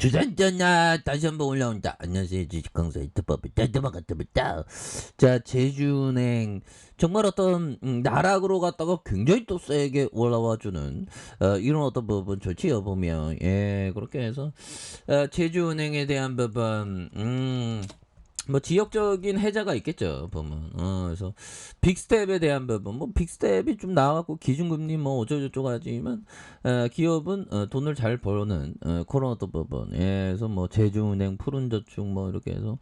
주산전나 다시 한번 올라온다. 안녕하세요. 주식강사 이트법을 따뜻하다. 자, 제주은행 정말 어떤 나락으로 갔다가 굉장히 또 세게 올라와주는 이런 어떤 부분 좋지요 보면. 예, 그렇게 해서 제주은행에 대한 부분 뭐 지역적인 해자가 있겠죠 보면. 그래서 빅스텝에 대한 부분, 뭐 빅스텝이 좀 나왔고 기준금리 뭐 어쩌고저쩌고 하지만 기업은 돈을 잘 버는 그런 어떤 부분. 예, 그래서 뭐 제주은행, 푸른저축 뭐 이렇게 해서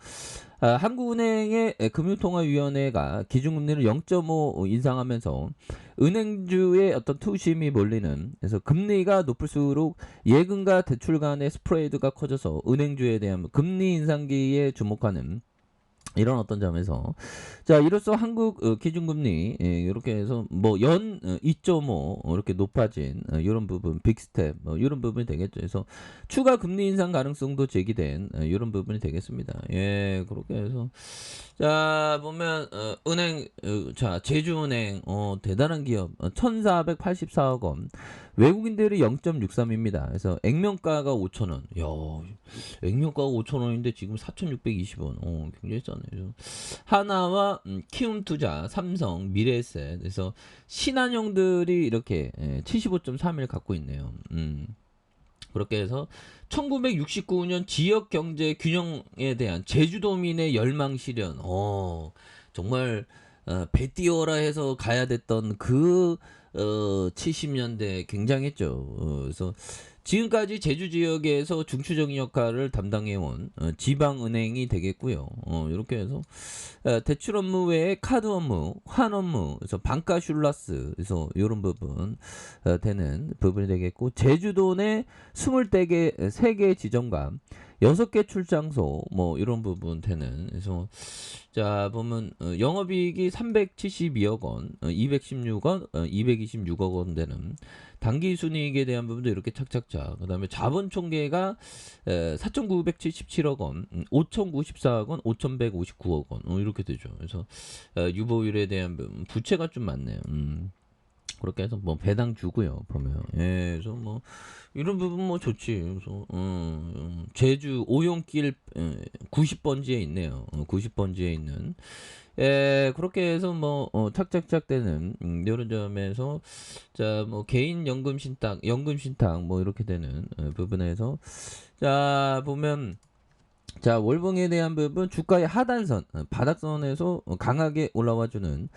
한국은행의 금융통화위원회가 기준금리를 0.5 인상하면서 은행주의 어떤 투심이 몰리는, 그래서 금리가 높을수록 예금과 대출 간의 스프레드가 커져서 은행주에 대한 금리 인상기에 주목하는 이런 어떤 점에서, 자, 이로써 한국 기준금리 이렇게 해서 뭐 연 2.5 이렇게 높아진 이런 부분 빅스텝 이런 부분이 되겠죠. 그래서 추가 금리 인상 가능성도 제기된 이런 부분이 되겠습니다. 예, 그렇게 해서 자 보면 은행 자 제주은행 대단한 기업 1,484억 원, 외국인들이 0.63입니다. 그래서 액면가가 5,000원. 야, 액면가가 5,000원인데 지금 4,620원. 굉장히 싸네요. 하나와 키움투자, 삼성, 미래에셋. 그래서 신한형들이 이렇게 75.31 갖고 있네요. 그렇게 해서 1969년 지역경제 균형에 대한 제주도민의 열망 실현. 정말 배 띄워라 해서 가야 됐던 그 70년대 굉장했죠. 그래서 지금까지 제주 지역에서 중추적인 역할을 담당해온 지방은행이 되겠고요. 이렇게 해서 대출 업무 외에 카드 업무, 환 업무, 그래서 방가슐라스, 그래서 이런 부분 되는 부분이 되겠고, 제주도 내 24개, 3개 지점과 6개 출장소, 뭐 이런 부분 되는. 그래서 자 보면 영업이익이 372억 원, 216원, 226억 원 되는 당기순이익에 대한 부분도 이렇게 착착착. 그 다음에 자본 총계가 4,977억 원, 5,094억 원, 5,159억 원 이렇게 되죠. 그래서 유보율에 대한 부분, 부채가 좀 많네요. 그렇게 해서 뭐 배당 주고요 보면. 예, 그래서 뭐 이런 부분 뭐 좋지. 그래서 제주 오용길 90번지에 있네요. 90번지에 있는. 예, 그렇게 해서 뭐 착착착 되는 이런 점에서 자 뭐 개인 연금 신탁 뭐 이렇게 되는 부분에서 자 보면, 자 월봉에 대한 부분 주가의 하단선 바닥선에서 강하게 올라와주는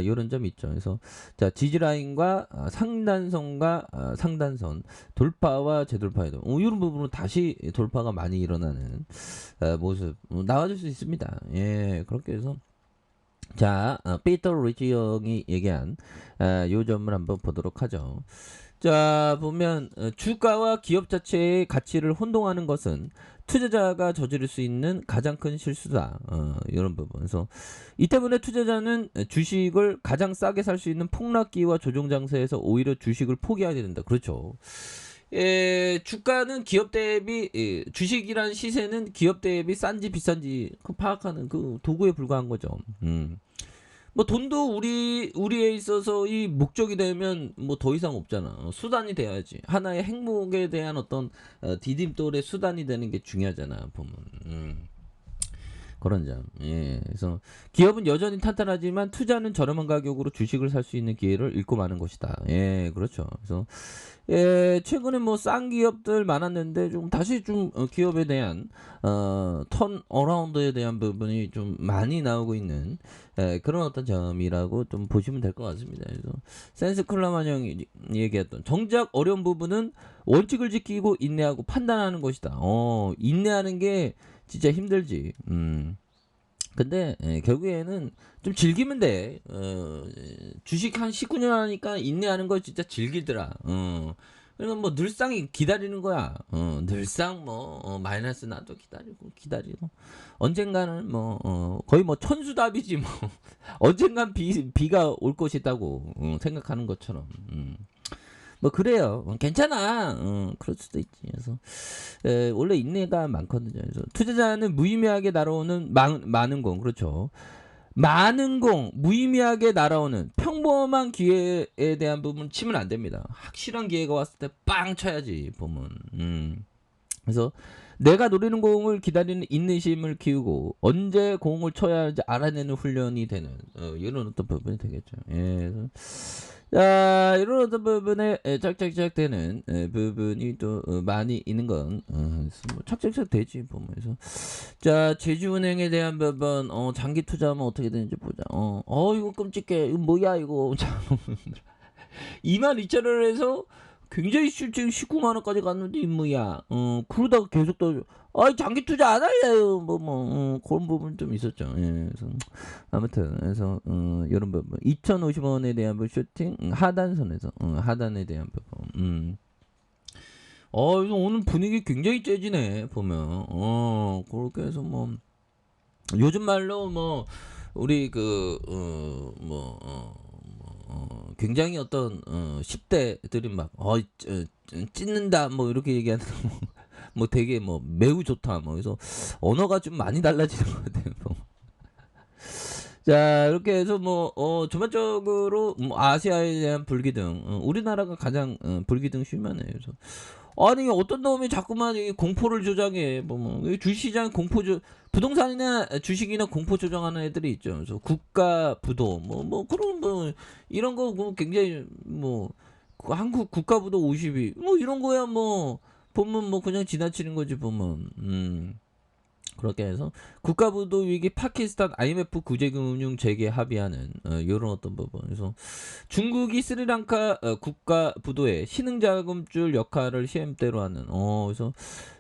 이런 점이 있죠. 그래서 자 지지라인과 상단선과 상단선 돌파와 재돌파에 이런 부분으로 다시 돌파가 많이 일어나는 모습 나와줄 수 있습니다. 예, 그렇게 해서 자 피터 리치 형이 얘기한 요 점을 한번 보도록 하죠. 자 보면 주가와 기업 자체의 가치를 혼동하는 것은 투자자가 저지를 수 있는 가장 큰 실수다. 이런 부분. 그래서 이 때문에 투자자는 주식을 가장 싸게 살 수 있는 폭락기와 조정 장세에서 오히려 주식을 포기하게 된다. 그렇죠. 주가는 기업 대비 주식이란 시세는 기업 대비 싼지 비싼지 파악하는 그 도구에 불과한 거죠. 뭐 돈도 우리에 있어서 이 목적이 되면 뭐 더 이상 없잖아. 수단이 돼야지. 하나의 행복에 대한 어떤 디딤돌의 수단이 되는 게 중요하잖아 보면. 그런 점. 예. 그래서 기업은 여전히 탄탄하지만 투자는 저렴한 가격으로 주식을 살 수 있는 기회를 잃고 마는 것이다. 예, 그렇죠. 그래서 최근에 뭐 싼 기업들 많았는데 좀 다시 좀 기업에 대한 턴 어라운드에 대한 부분이 좀 많이 나오고 있는 그런 어떤 점이라고 좀 보시면 될 것 같습니다. 그래서 센스 클라만 형이 얘기했던 정작 어려운 부분은 원칙을 지키고 인내하고 판단하는 것이다. 인내하는 게 진짜 힘들지. 근데 결국에는 좀 즐기면 돼. 주식 한 19년 하니까 인내하는 거 진짜 즐기더라. 그러니까 뭐 늘상 기다리는 거야. 늘상 뭐 마이너스 나도 기다리고 언젠가는 뭐 거의 뭐 천수답이지 뭐. 언젠간 비가 올 것이다고 생각하는 것처럼. 뭐 그래요. 괜찮아. 그럴 수도 있지. 그래서 원래 인내가 많거든요. 그래서 투자자는 무의미하게 날아오는 많은 공, 그렇죠. 많은 공, 무의미하게 날아오는 평범한 기회에 대한 부분 치면 안 됩니다. 확실한 기회가 왔을 때 빵 쳐야지 보면. 그래서 내가 노리는 공을 기다리는 인내심을 키우고 언제 공을 쳐야 할지 알아내는 훈련이 되는 이런 어떤 부분이 되겠죠. 예. 그래서 자, 이런 어떤 부분에 착착착 되는 부분이 또 많이 있는 건 뭐 착착착 되지 보면서 자 제주은행에 대한 부분 장기 투자하면 어떻게 되는지 보자. 이거 끔찍해. 이거 뭐야 이거. 22,000원에서 굉장히 지금 19만 원까지 갔는데 이 뭐야. 그러다가 계속 또 장기 투자 안 할래요. 그런 부분 좀 있었죠. 예. 그래서 아무튼 그래서 이런 부분 2,050원에 대한 슈팅 하단선에서 하단에 대한 부분. 그래서 오늘 분위기 굉장히 째지네 보면. 그렇게 해서 뭐 요즘 말로 뭐 우리 굉장히 어떤 10대들이 막 찢는다 뭐 이렇게 얘기하는 뭐 되게 뭐 매우 좋다 뭐 그래서 언어가 좀 많이 달라지는 것 같아요. 뭐. 자 이렇게 해서 뭐 전반적으로 뭐 아시아에 대한 불기등 우리나라가 가장 불기등 심하네요. 그래서 아니 어떤 놈이 자꾸만 이 공포를 조장해 이 주시장 부동산이나 주식이나 공포 조장하는 애들이 있죠. 그래서 국가 부도 그런 이런 거 굉장히 한국 국가 부도 50이 이런 거야 보면 그냥 지나치는 거지 보면. 그렇게 해서 국가부도 위기 파키스탄 IMF 구제금융 재개 합의하는 이런 어떤 부분. 그래서 중국이 스리랑카 국가 부도의 신흥자금줄 역할을 시행대로 하는. 그래서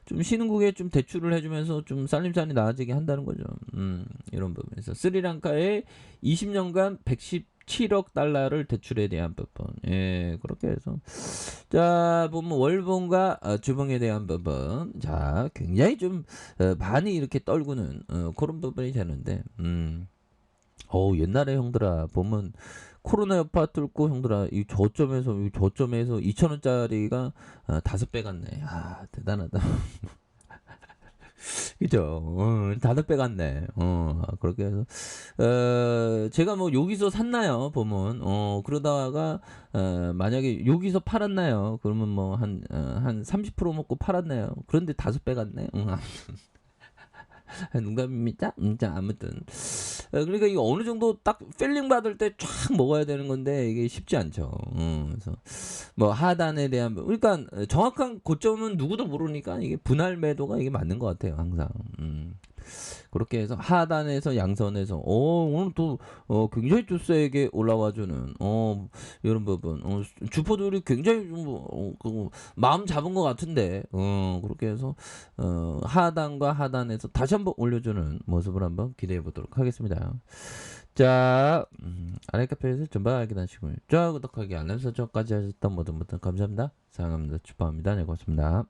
좀 신흥국에 좀 대출을 해주면서 좀 살림살이 나아지게 한다는 거죠. 이런 부분에서 스리랑카에 20년간 117억 달러를 대출에 대한 부분. 예, 그렇게 해서 자 보면 월봉과 주봉에 대한 부분. 자 굉장히 좀 많이 이렇게 떨구는 그런 부분이 되는데. 옛날에 형들아 보면 코로나 여파 뚫고 형들아 이 저점에서 2,000원짜리가 5배 갔네. 대단하다. 그죠? 5배 갔네. 그렇게 해서 제가 뭐 여기서 샀나요? 보면 그러다가 만약에 여기서 팔았나요? 그러면 뭐 한 30% 먹고 팔았나요? 그런데 5배 갔네. 농담입니다. 자 아무튼 그러니까 이거 어느 정도 딱 필링 받을 때 쫙 먹어야 되는 건데 이게 쉽지 않죠. 그래서 뭐 하단에 대한 그러니까 정확한 고점은 누구도 모르니까 이게 분할 매도가 이게 맞는 것 같아요 항상. 그렇게 해서 하단에서 양선에서 오늘 또 굉장히 또 세게 올라와주는 이런 부분 주포들이 굉장히 마음 잡은 것 같은데 그렇게 해서 하단과 하단에서 다시 한번 올려주는 모습을 한번 기대해 보도록 하겠습니다. 자 아래카페에서 전방 알게 하시고요. 좋아요 구독하기 알람 설정까지 하셨던 모든 분들 감사합니다. 사랑합니다. 축하합니다. 네 고맙습니다.